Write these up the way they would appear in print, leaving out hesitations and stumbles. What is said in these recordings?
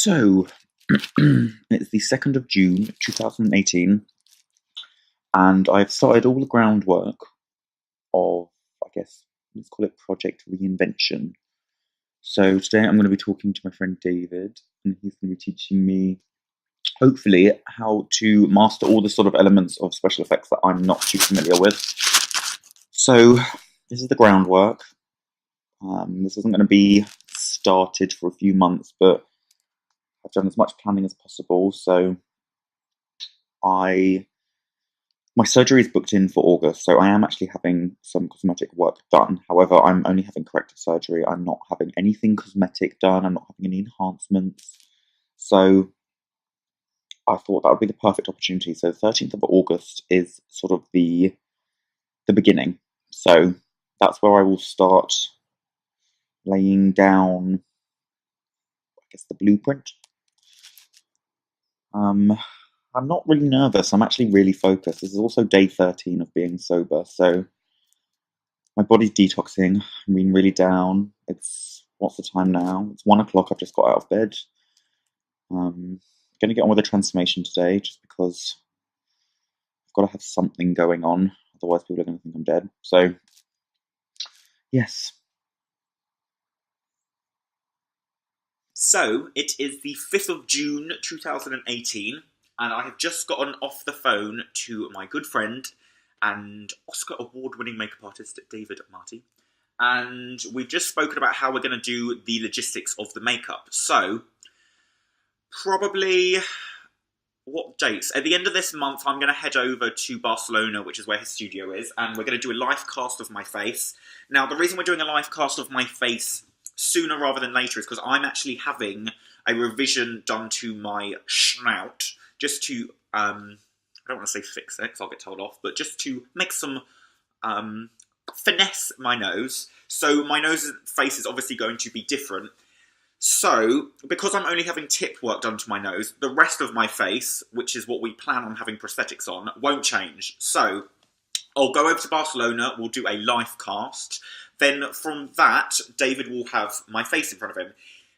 So, it's the 2nd of June 2018, and I've started all the groundwork of, I guess, let's call it Project Reinvention. So, today I'm going to be talking to my friend David, and he's going to be teaching me, hopefully, how to master all the sort of elements of special effects that I'm not too familiar with. So, this is the groundwork. This isn't going to be started for a few months, but I've done as much planning as possible. So, my surgery is booked in for August, so I am actually having some cosmetic work done. However, I'm only having corrective surgery. I'm not having anything cosmetic done. I'm not having any enhancements. So I thought that would be the perfect opportunity. So the 13th of August is sort of the beginning. So that's where I will start laying down, I guess, the blueprint. I'm not really nervous. I'm actually really focused. This is also day 13 of being sober, so my body's detoxing. I'm being really down. What's the time now? It's 1 o'clock. I've just got out of bed. I'm going to get on with the transformation today, just because I've got to have something going on. Otherwise, people are going to think I'm dead. So, yes. So, it is the 5th of June 2018, and I have just gotten off the phone to my good friend and Oscar award-winning makeup artist, David Marty. And we've just spoken about how we're going to do the logistics of the makeup. So, probably, what dates? At the end of this month, I'm going to head over to Barcelona, which is where his studio is, and we're going to do a live cast of my face. Now, the reason we're doing a live cast of my face sooner rather than later is because I'm actually having a revision done to my snout, just to, I don't want to say fix it, because I'll get told off, but just to make some, finesse my nose. So my nose and face is obviously going to be different. So, because I'm only having tip work done to my nose, the rest of my face, which is what we plan on having prosthetics on, won't change. So, I'll go over to Barcelona, we'll do a live cast. Then from that, David will have my face in front of him.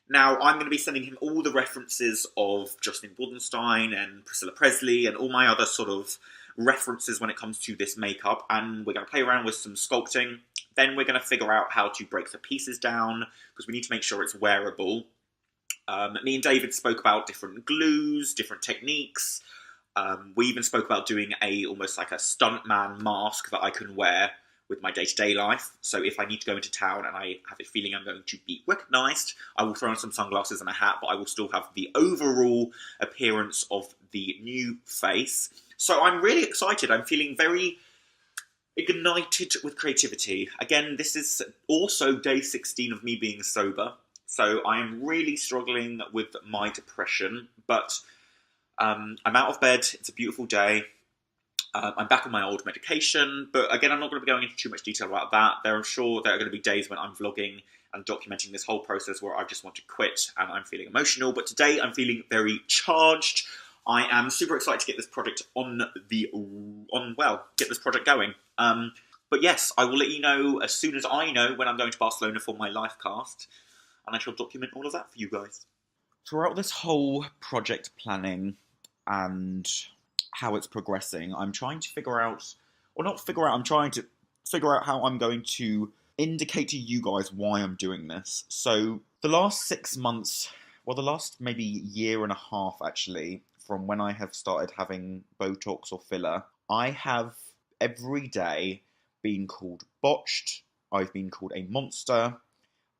Now, I'm going to be sending him all the references of Justin Bordenstein and Priscilla Presley and all my other sort of references when it comes to this makeup. And we're going to play around with some sculpting. Then we're going to figure out how to break the pieces down, because we need to make sure it's wearable. Me and David spoke about different glues, different techniques. We even spoke about doing almost like a stuntman mask that I can wear with my day-to-day life. So if I need to go into town and I have a feeling I'm going to be recognised, I will throw on some sunglasses and a hat, but I will still have the overall appearance of the new face. So I'm really excited. I'm feeling very ignited with creativity. Again, this is also day 16 of me being sober, so I am really struggling with my depression, but I'm out of bed, it's a beautiful day, I'm back on my old medication, but again, I'm not going to be going into too much detail about that. I'm sure there are going to be days when I'm vlogging and documenting this whole process where I just want to quit and I'm feeling emotional, but today I'm feeling very charged. I am super excited to get this project get this project going. But yes, I will let you know as soon as I know when I'm going to Barcelona for my live cast, and I shall document all of that for you guys. Throughout this whole project planning and how it's progressing, I'm trying to figure out, I'm trying to figure out how I'm going to indicate to you guys why I'm doing this. So the last 6 months, well, the last maybe year and a half actually, from when I have started having Botox or filler, I have every day been called botched, I've been called a monster,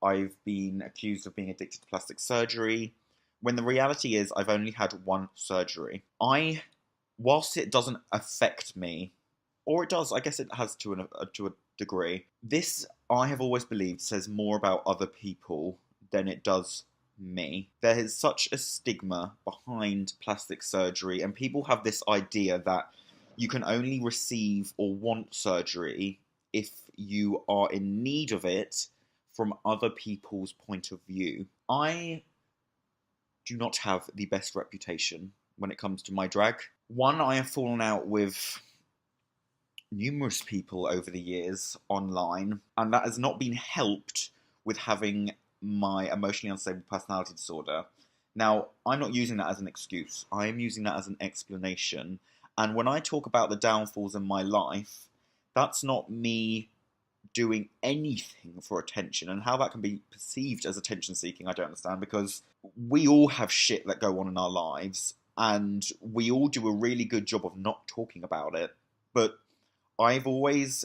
I've been accused of being addicted to plastic surgery, when the reality is I've only had one surgery. Whilst it doesn't affect me, or it does, I guess it has to a degree, this, I have always believed, says more about other people than it does me. There is such a stigma behind plastic surgery, and people have this idea that you can only receive or want surgery if you are in need of it from other people's point of view. I do not have the best reputation when it comes to my drag. One, I have fallen out with numerous people over the years online, and that has not been helped with having my emotionally unstable personality disorder. Now, I'm not using that as an excuse. I am using that as an explanation. And when I talk about the downfalls in my life, that's not me doing anything for attention. And how that can be perceived as attention seeking, I don't understand, because we all have shit that go on in our lives, and we all do a really good job of not talking about it. But I've always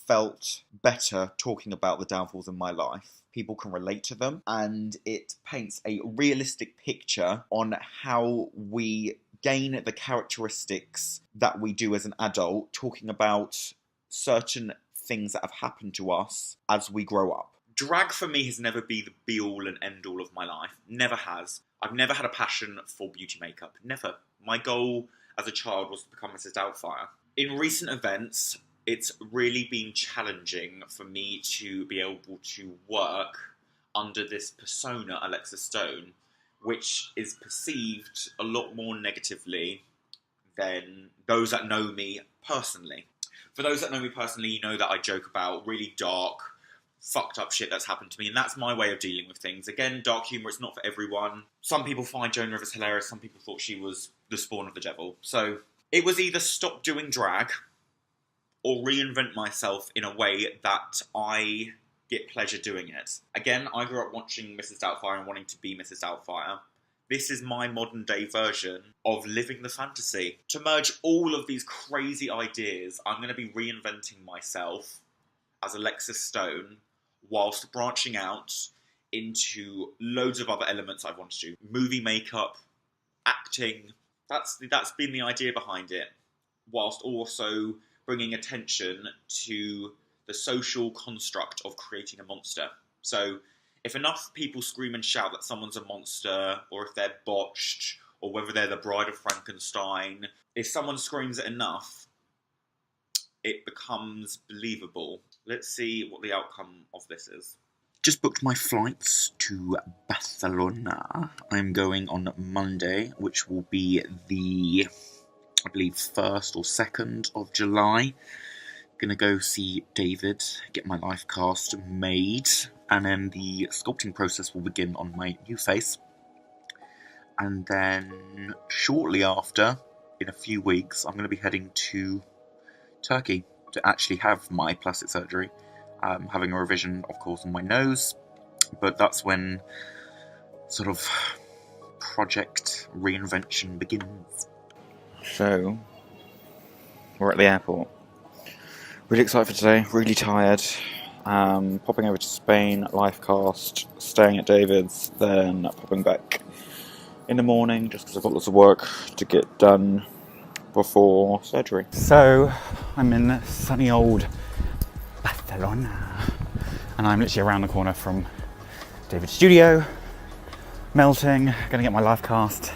felt better talking about the downfalls in my life. People can relate to them, and it paints a realistic picture on how we gain the characteristics that we do as an adult, talking about certain things that have happened to us as we grow up. Drag for me has never been the be-all and end-all of my life. Never has. I've never had a passion for beauty makeup. Never. My goal as a child was to become Mrs. Doubtfire. In recent events, it's really been challenging for me to be able to work under this persona, Alexis Stone, which is perceived a lot more negatively than those that know me personally. For those that know me personally, you know that I joke about really dark, fucked up shit that's happened to me, and that's my way of dealing with things. Again, dark humour is not for everyone. Some people find Joan Rivers hilarious, some people thought she was the spawn of the devil. So it was either stop doing drag or reinvent myself in a way that I get pleasure doing it. Again, I grew up watching Mrs. Doubtfire and wanting to be Mrs. Doubtfire. This is my modern day version of living the fantasy. To merge all of these crazy ideas, I'm going to be reinventing myself as Alexis Stone whilst branching out into loads of other elements I want to do. Movie makeup, acting. That's been the idea behind it. Whilst also bringing attention to the social construct of creating a monster. So if enough people scream and shout that someone's a monster, or if they're botched, or whether they're the Bride of Frankenstein, if someone screams it enough, it becomes believable. Let's see what the outcome of this is. Just booked my flights to Barcelona. I'm going on Monday, which will be the, I believe, 1st or 2nd of July. Gonna go see David, get my life cast made, and then the sculpting process will begin on my new face. And then shortly after, in a few weeks, I'm going to be heading to Turkey to actually have my plastic surgery. Having a revision, of course, on my nose, but that's when sort of project reinvention begins. So, we're at the airport. Really excited for today, really tired. Popping over to Spain, life cast, staying at David's, then popping back in the morning just because I've got lots of work to get done before surgery. So I'm in sunny old Barcelona, and I'm literally around the corner from David's studio, melting, gonna get my life cast.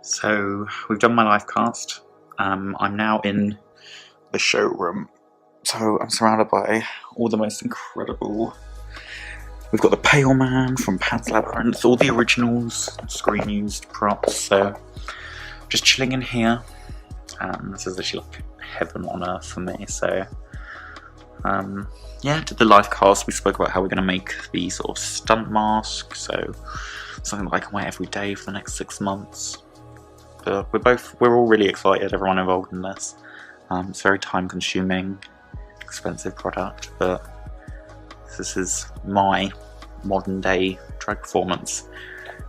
So we've done my live cast. I'm now in the showroom. So I'm surrounded by all the most incredible. We've got the Pale Man from Pan's Labyrinth, all the originals, screen used props. So just chilling in here. This is actually like heaven on earth for me. So yeah, did the live cast. We spoke about how we're going to make the sort of stunt mask. So something that I can wear every day for the next 6 months. But we're all really excited, everyone involved in this. It's very time consuming, expensive product, but this is my modern day drag performance.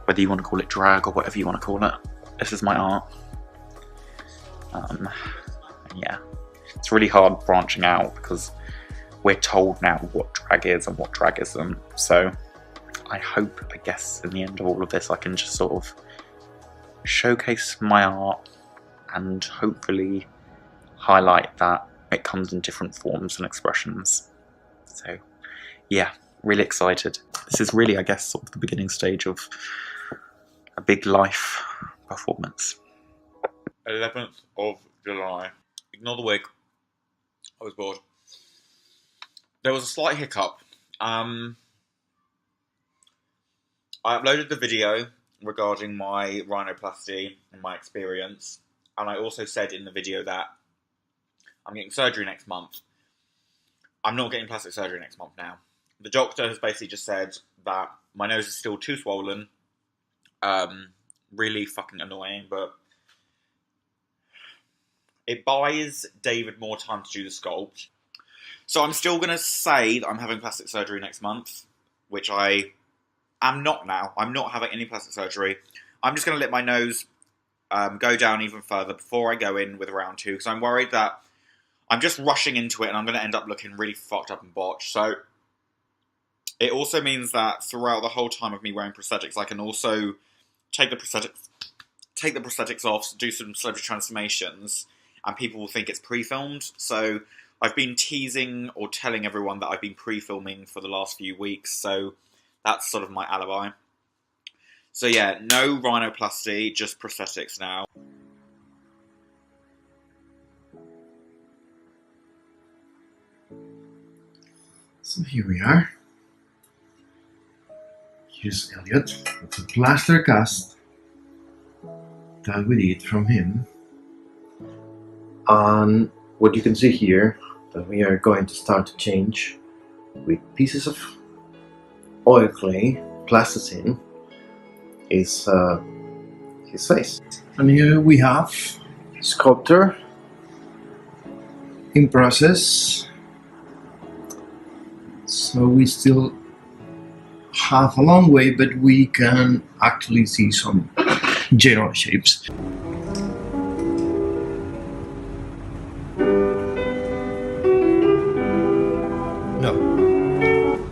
Whether you want to call it drag or whatever you want to call it, this is my art. Yeah, it's really hard branching out because we're told now what drag is and what drag isn't. So I hope, I guess, in the end of all of this, I can just sort of showcase my art and hopefully highlight that it comes in different forms and expressions. So yeah, really excited. This is really, I guess, sort of the beginning stage of a big life performance. 11th of July. Ignore the wig. I was bored. There was a slight hiccup. I uploaded the video regarding my rhinoplasty and my experience, and I also said in the video that I'm getting surgery next month. I'm not getting plastic surgery next month now. The doctor has basically just said that my nose is still too swollen. Really fucking annoying, but it buys David more time to do the sculpt. So I'm still going to say that I'm having plastic surgery next month, which I am not now. I'm not having any plastic surgery. I'm just going to let my nose go down even further before I go in with round 2, because I'm worried that I'm just rushing into it and I'm going to end up looking really fucked up and botched. So it also means that throughout the whole time of me wearing prosthetics, I can also take the prosthetics off, do some celebrity transformations, and people will think it's pre-filmed. So I've been teasing or telling everyone that I've been pre-filming for the last few weeks, so that's sort of my alibi. So yeah, no rhinoplasty, just prosthetics now. So here we are. Here's Elliot. It's a plaster cast that we did from him. And what you can see here, that we are going to start to change with pieces of oil clay, plasticine, is his face. And here we have sculptor in process. So we still have a long way, but we can actually see some general shapes. No,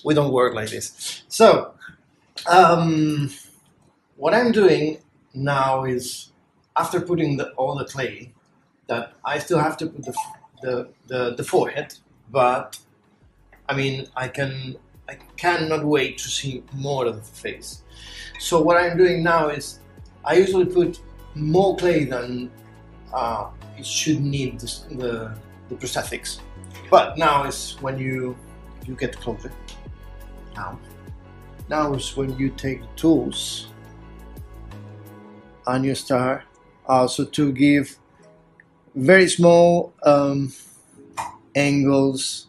we don't work like this. So, what I'm doing now is, after putting all the clay, that I still have to put the forehead, but I mean, I cannot wait to see more of the face. So what I'm doing now is, I usually put more clay than it should need the prosthetics. But now is when you get closer. Now is when you take the tools and you start also to give very small angles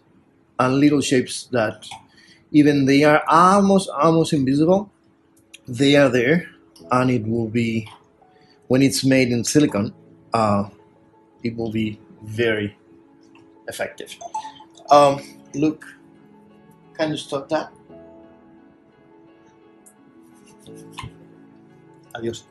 and little shapes that even they are almost invisible. They are there, and it will be, when it's made in silicone, it will be very effective. Look, can you stop that? Adios.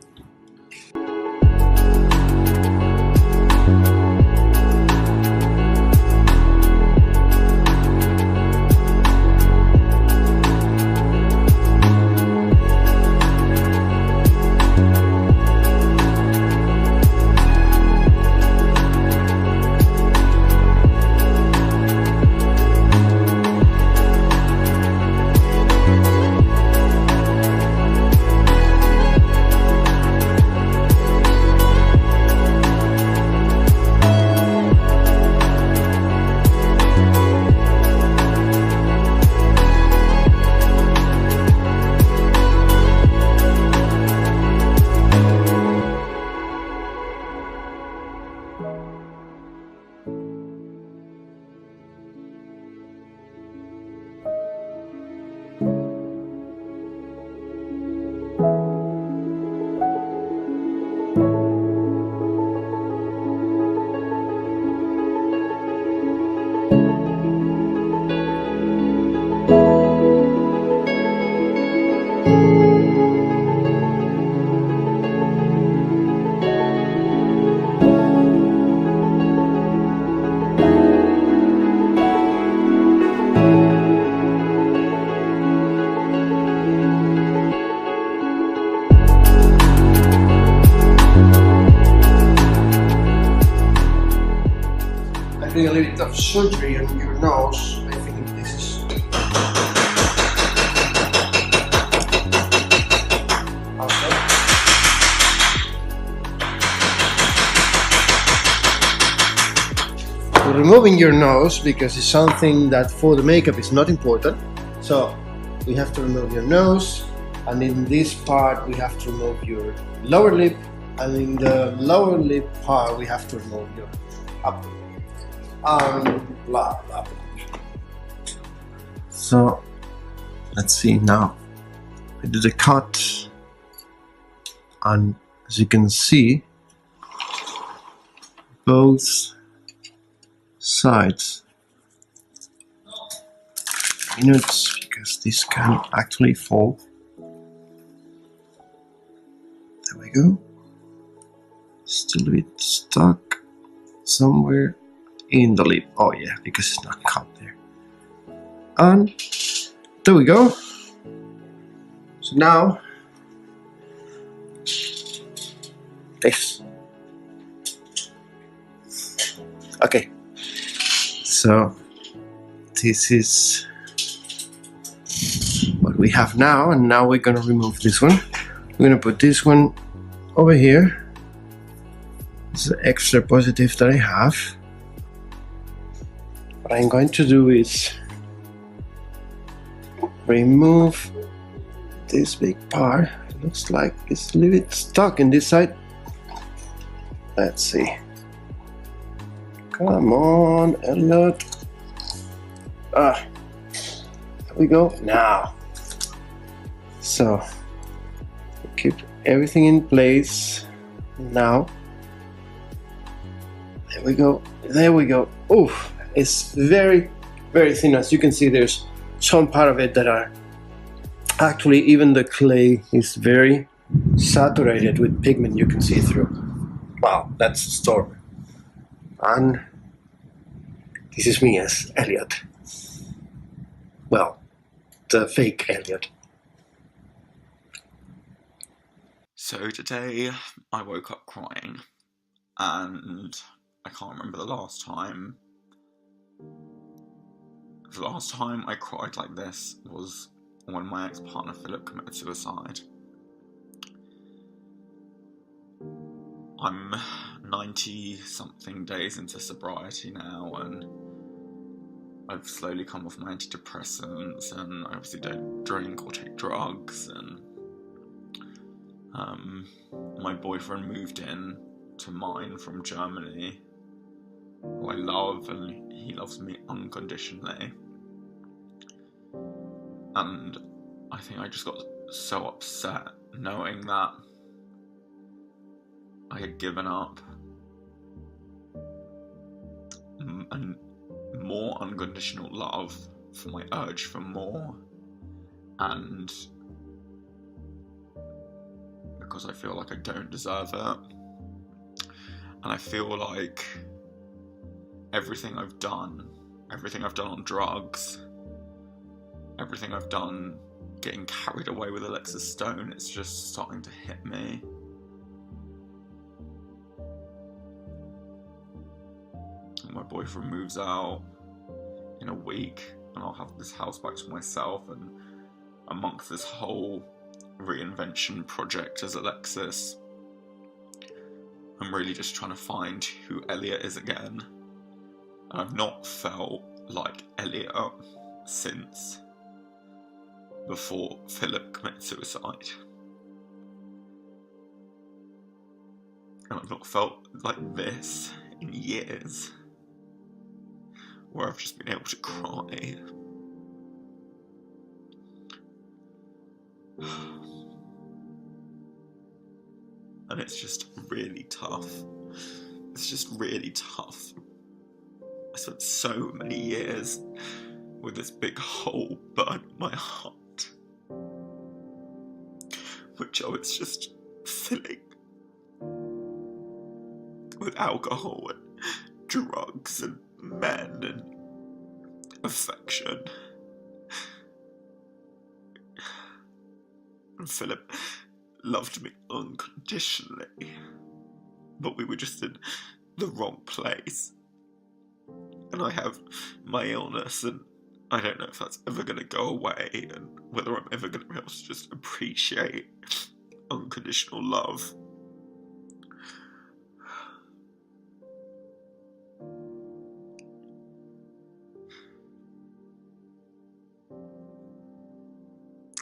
doing a little bit of surgery on your nose. I think this is okay. We're removing your nose because it's something that for the makeup is not important. So we have to remove your nose, and in this part we have to remove your lower lip, and in the lower lip part we have to remove your upper lip. Blah, blah, blah. So let's see now. I did a cut, and as you can see, both sides. Minutes, because this can actually fall. There we go. Still a bit stuck somewhere in the lip. Oh yeah, because it's not cut there. And there we go. So now this. Okay. So this is what we have now, and now we're gonna remove this one. We're gonna put this one over here. This is the extra positive that I have. What I'm going to do is remove this big part. It looks like it's a little bit stuck in this side. Let's see. Come on, Elliot. There we go. Now. So keep everything in place. Now. There we go. There we go. Oh, it's very, very thin. As you can see, there's some part of it that are actually, even the clay is very saturated with pigment you can see through. Wow, that's a story. And this is me as Elliot. Well, the fake Elliot. So today I woke up crying, and I can't remember the last time. The last time I cried like this was when my ex-partner Philip committed suicide. I'm 90-something days into sobriety now, and I've slowly come off my antidepressants, and I obviously don't drink or take drugs, and my boyfriend moved in to mine from Germany, who I love, and he loves me unconditionally. And I think I just got so upset knowing that I had given up and more unconditional love for my urge for more, and because I feel like I don't deserve it, and I feel like everything I've done on drugs, everything I've done getting carried away with Alexis Stone, it's just starting to hit me. My boyfriend moves out in a week, and I'll have this house back to myself, and amongst this whole reinvention project as Alexis, I'm really just trying to find who Elliot is again. And I've not felt like Elliot since before Philip committed suicide. And I've not felt like this in years, where I've just been able to cry. And it's just really tough. It's just really tough. I spent so many years with this big hole burnt in my heart, which I was just filling with alcohol and drugs and men and affection. And Philip loved me unconditionally, but we were just in the wrong place. and I have my illness, and I don't know if that's ever going to go away, and whether I'm ever going to be able to just appreciate unconditional love.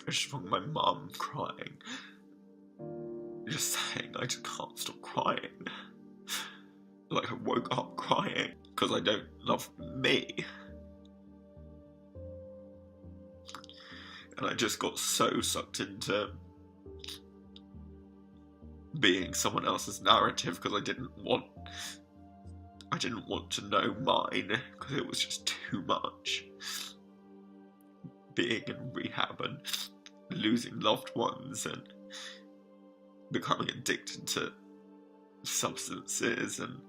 I just found my mum crying, just saying I just can't stop crying. Like, I woke up crying because I don't love me. And I just got so sucked into being someone else's narrative because I didn't want to know mine, because it was just too much. Being in rehab and losing loved ones and becoming addicted to substances and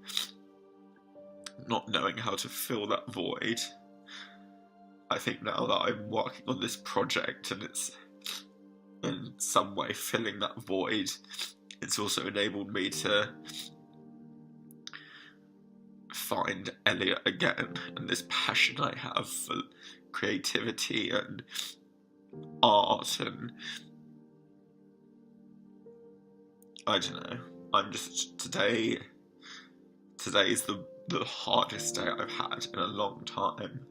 not knowing how to fill that void. I think now that I'm working on this project and it's in some way filling that void, it's also enabled me to find Elliot again, and this passion I have for creativity and art, and I don't know, I'm just, today's the hardest day I've had in a long time.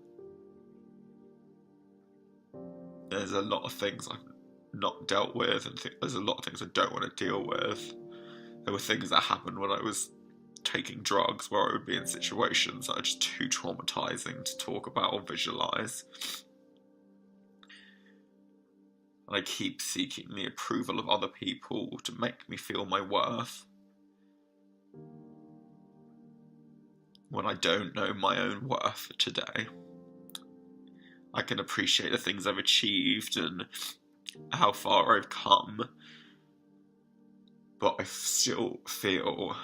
There's a lot of things I've not dealt with, and there's a lot of things I don't want to deal with. There were things that happened when I was taking drugs where I would be in situations that are just too traumatizing to talk about or visualize. And I keep seeking the approval of other people to make me feel my worth, when I don't know my own worth today. I can appreciate the things I've achieved and how far I've come, but I still feel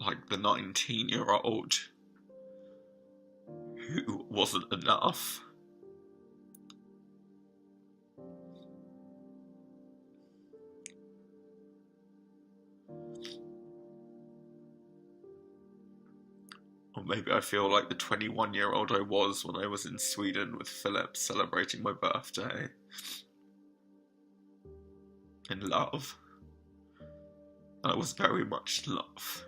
like the 19-year-old who wasn't enough. Or maybe I feel like the 21-year-old I was when I was in Sweden with Philip celebrating my birthday. In love. And I was very much in love.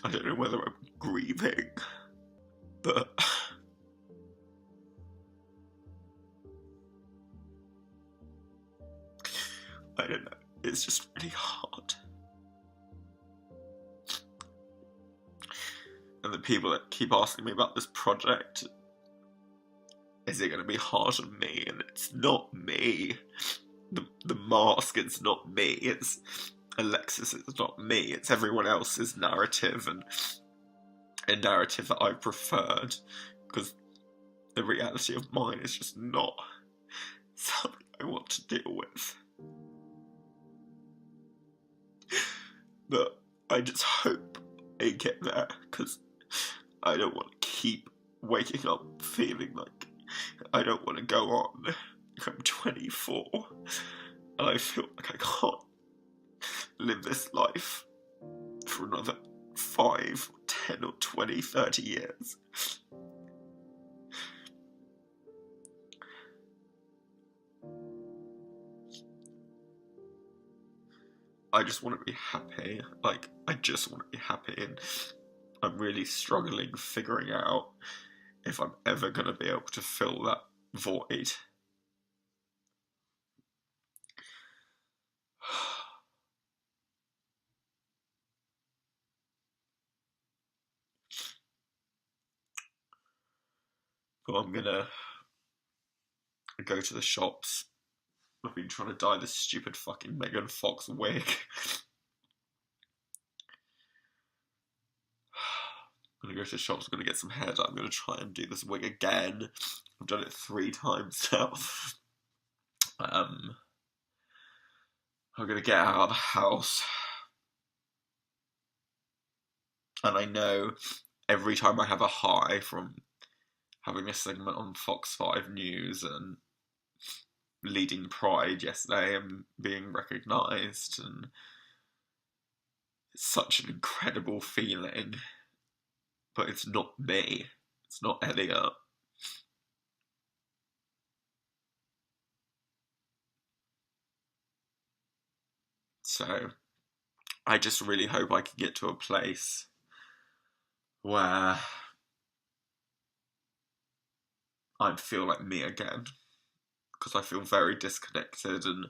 I don't know whether I'm grieving, but I don't know, it's just really hard. And the people that keep asking me about this project, is it going to be hard on me? And it's not me. The mask, it's not me. It's Alexis, it's not me. It's everyone else's narrative, and a narrative that I preferred, because the reality of mine is just not something I want to deal with. But I just hope I get there, because I don't want to keep waking up feeling like I don't want to go on. I'm 24, and I feel like I can't live this life for another 5, 10 or 20, 30 years. I just want to be happy. Like, I just want to be happy, and I'm really struggling figuring out if I'm ever going to be able to fill that void. But I'm gonna go to the shops. I've been trying to dye this stupid fucking Megan Fox wig. I'm gonna go to the shops, I'm gonna get some hair dye, I'm gonna try and do this wig again. I've done it 3 times now. I'm gonna get out of the house. And I know every time I have a high from having a segment on Fox 5 News and leading Pride yesterday and being recognised, and It's such an incredible feeling, but it's not me. It's not Elliot. So I just really hope I can get to a place where I feel like me again, because I feel very disconnected. And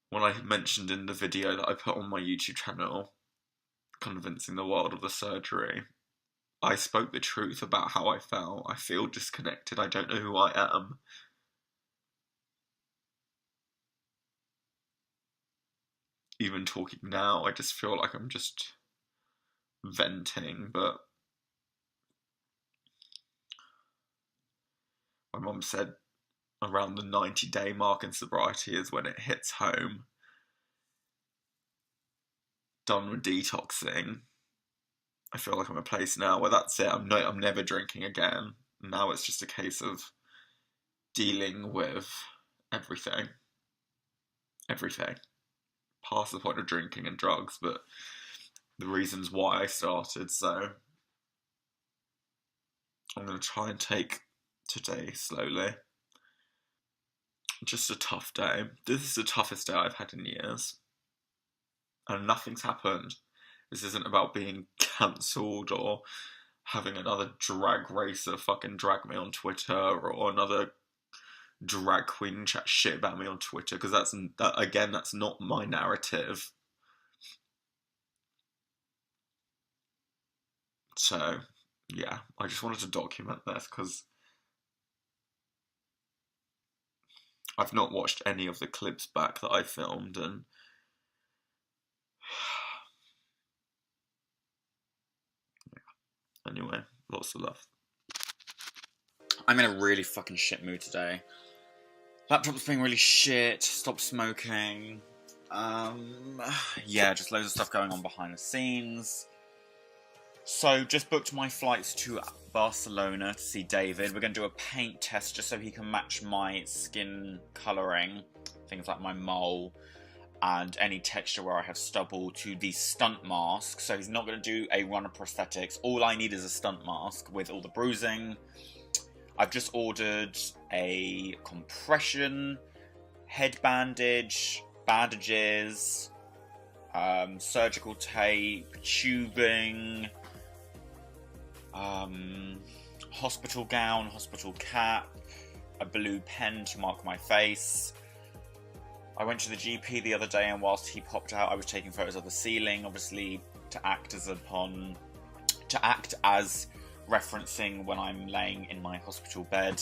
when I mentioned in the video that I put on my YouTube channel, convincing the world of the surgery, I spoke the truth about how I felt. I feel disconnected. I don't know who I am. Even talking now, I just feel like I'm just venting, but my mum said around the 90-day mark in sobriety is when it hits home. Done with detoxing. I feel like I'm at a place now where that's it. I'm never drinking again. Now it's just a case of dealing with everything. Everything. Past the point of drinking and drugs, but the reasons why I started. So I'm going to try and take today slowly. Just a tough day. This is the toughest day I've had in years. And nothing's happened. This isn't about being cancelled or having another drag racer fucking drag me on Twitter or another drag queen chat shit about me on Twitter, because that's not my narrative. So, yeah, I just wanted to document this because I've not watched any of the clips back that I filmed, and yeah. Anyway, lots of love. I'm in a really fucking shit mood today. Laptop's being really shit, stopped smoking. Yeah, just loads of stuff going on behind the scenes. So, just booked my flights to Barcelona to see David. We're going to do a paint test just so he can match my skin colouring, things like my mole and any texture where I have stubble, to the stunt mask. So he's not going to do a run of prosthetics. All I need is a stunt mask with all the bruising. I've just ordered a compression, head bandage, bandages, surgical tape, tubing, hospital gown, hospital cap, a blue pen to mark my face. I went to the GP the other day, and whilst he popped out, I was taking photos of the ceiling, obviously to act as referencing when I'm laying in my hospital bed.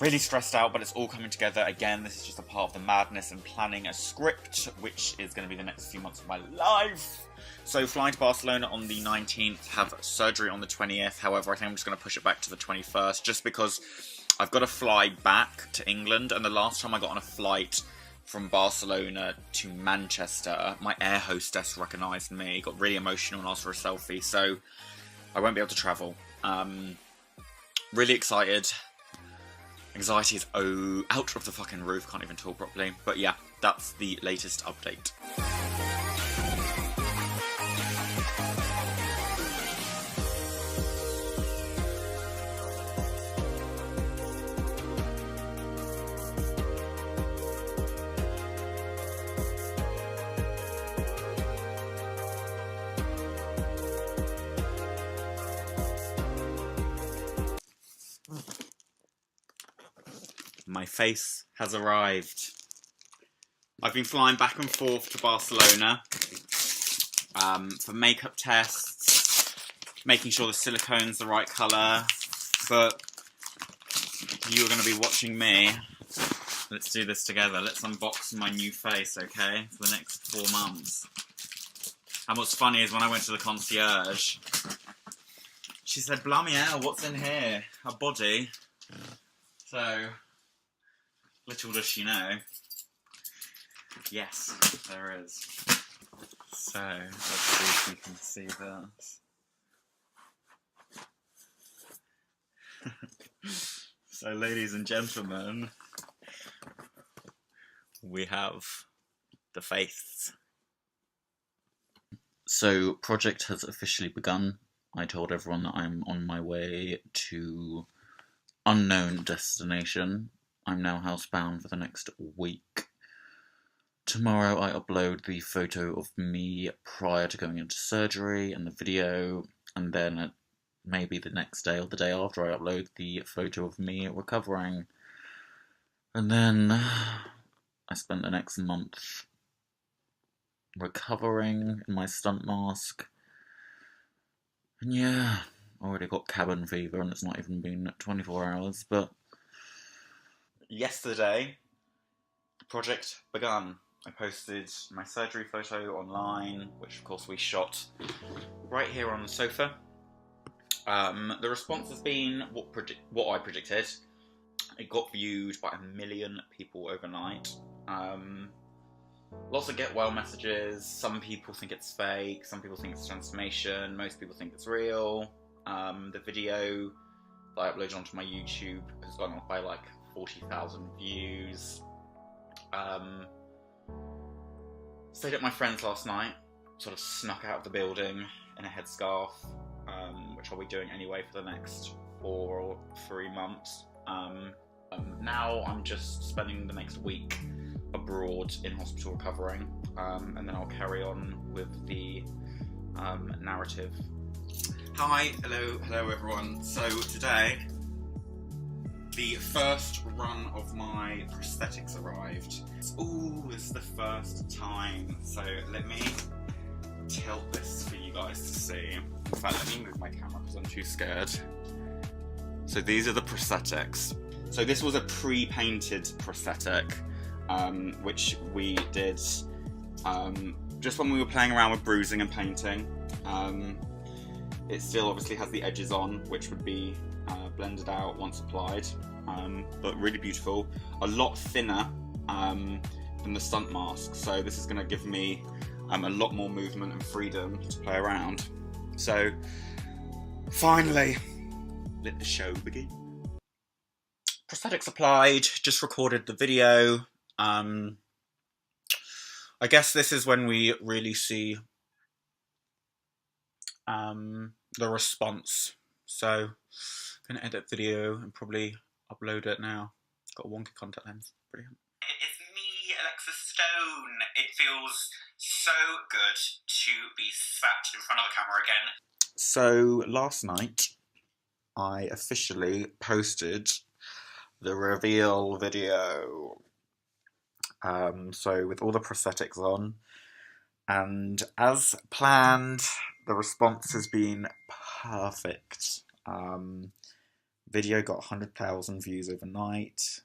Really stressed out, but it's all coming together. Again, this is just a part of the madness and planning a script, which is going to be the next few months of my life. So, flying to Barcelona on the 19th, have surgery on the 20th. However, I think I'm just going to push it back to the 21st, just because I've got to fly back to England, and the last time I got on a flight from Barcelona to Manchester, my air hostess recognised me, got really emotional and asked for a selfie, so I won't be able to travel. Really excited. Anxiety is out of the fucking roof, can't even talk properly. But yeah, that's the latest update. My face has arrived. I've been flying back and forth to Barcelona for makeup tests, making sure the silicone's the right colour, but you are going to be watching me. Let's do this together. Let's unbox my new face, okay, for the next 4 months. And what's funny is when I went to the concierge, she said, "Blimey hell, what's in here? A body." So, little does she know. Yes, there is. So, let's see if we can see this. So, ladies and gentlemen, we have the face. So, project has officially begun. I told everyone that I'm on my way to unknown destination. I'm now housebound for the next week. Tomorrow I upload the photo of me prior to going into surgery and the video, and then maybe the next day or the day after I upload the photo of me recovering. And then I spent the next month recovering in my stunt mask. And yeah, already got cabin fever and it's not even been 24 hours, but Yesterday, the project begun. I posted my surgery photo online, which of course we shot right here on the sofa. The response has been what I predicted. It got viewed by 1 million people overnight. Lots of get well messages. Some people think it's fake, some people think it's transformation, most people think it's real. The video that I uploaded onto my YouTube has gone up by like 40,000 views. Stayed at my friend's last night, sort of snuck out of the building in a headscarf, which I'll be doing anyway for the next 4 or 3 months. Now I'm just spending the next week abroad in hospital recovering, and then I'll carry on with the narrative. Hi, hello everyone. So today, the first run of my prosthetics arrived. Ooh, this is the first time. So let me tilt this for you guys to see. In fact, let me move my camera because I'm too scared. So these are the prosthetics. So this was a pre-painted prosthetic, which we did just when we were playing around with bruising and painting. It still obviously has the edges on, which would be blended out once applied, but really beautiful. A lot thinner than the stunt mask, so this is going to give me a lot more movement and freedom to play around. So finally, let the show begin. Prosthetics applied, just recorded the video. I guess this is when we really see the response. So I'm going to edit video and probably upload it now. Got a wonky contact lens. Brilliant. It's me, Alexis Stone. It feels so good to be sat in front of the camera again. So last night I officially posted the reveal video. So with all the prosthetics on, and as planned, the response has been perfect. Video got 100,000 views overnight.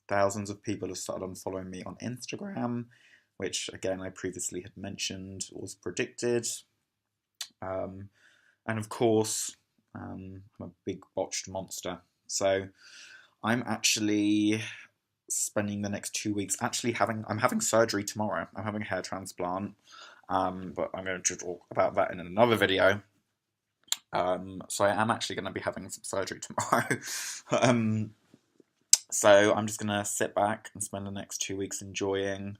Thousands of people have started unfollowing me on Instagram, which again I previously had mentioned was predicted. And of course, I'm a big botched monster. So I'm actually spending the next 2 weeks I'm having surgery tomorrow. I'm having a hair transplant, but I'm going to talk about that in another video. So I am actually going to be having some surgery tomorrow. So I'm just going to sit back and spend the next 2 weeks enjoying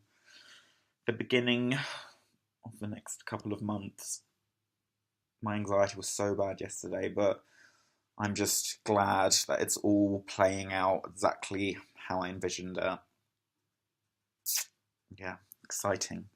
the beginning of the next couple of months. My anxiety was so bad yesterday, but I'm just glad that it's all playing out exactly how I envisioned it. Yeah, exciting.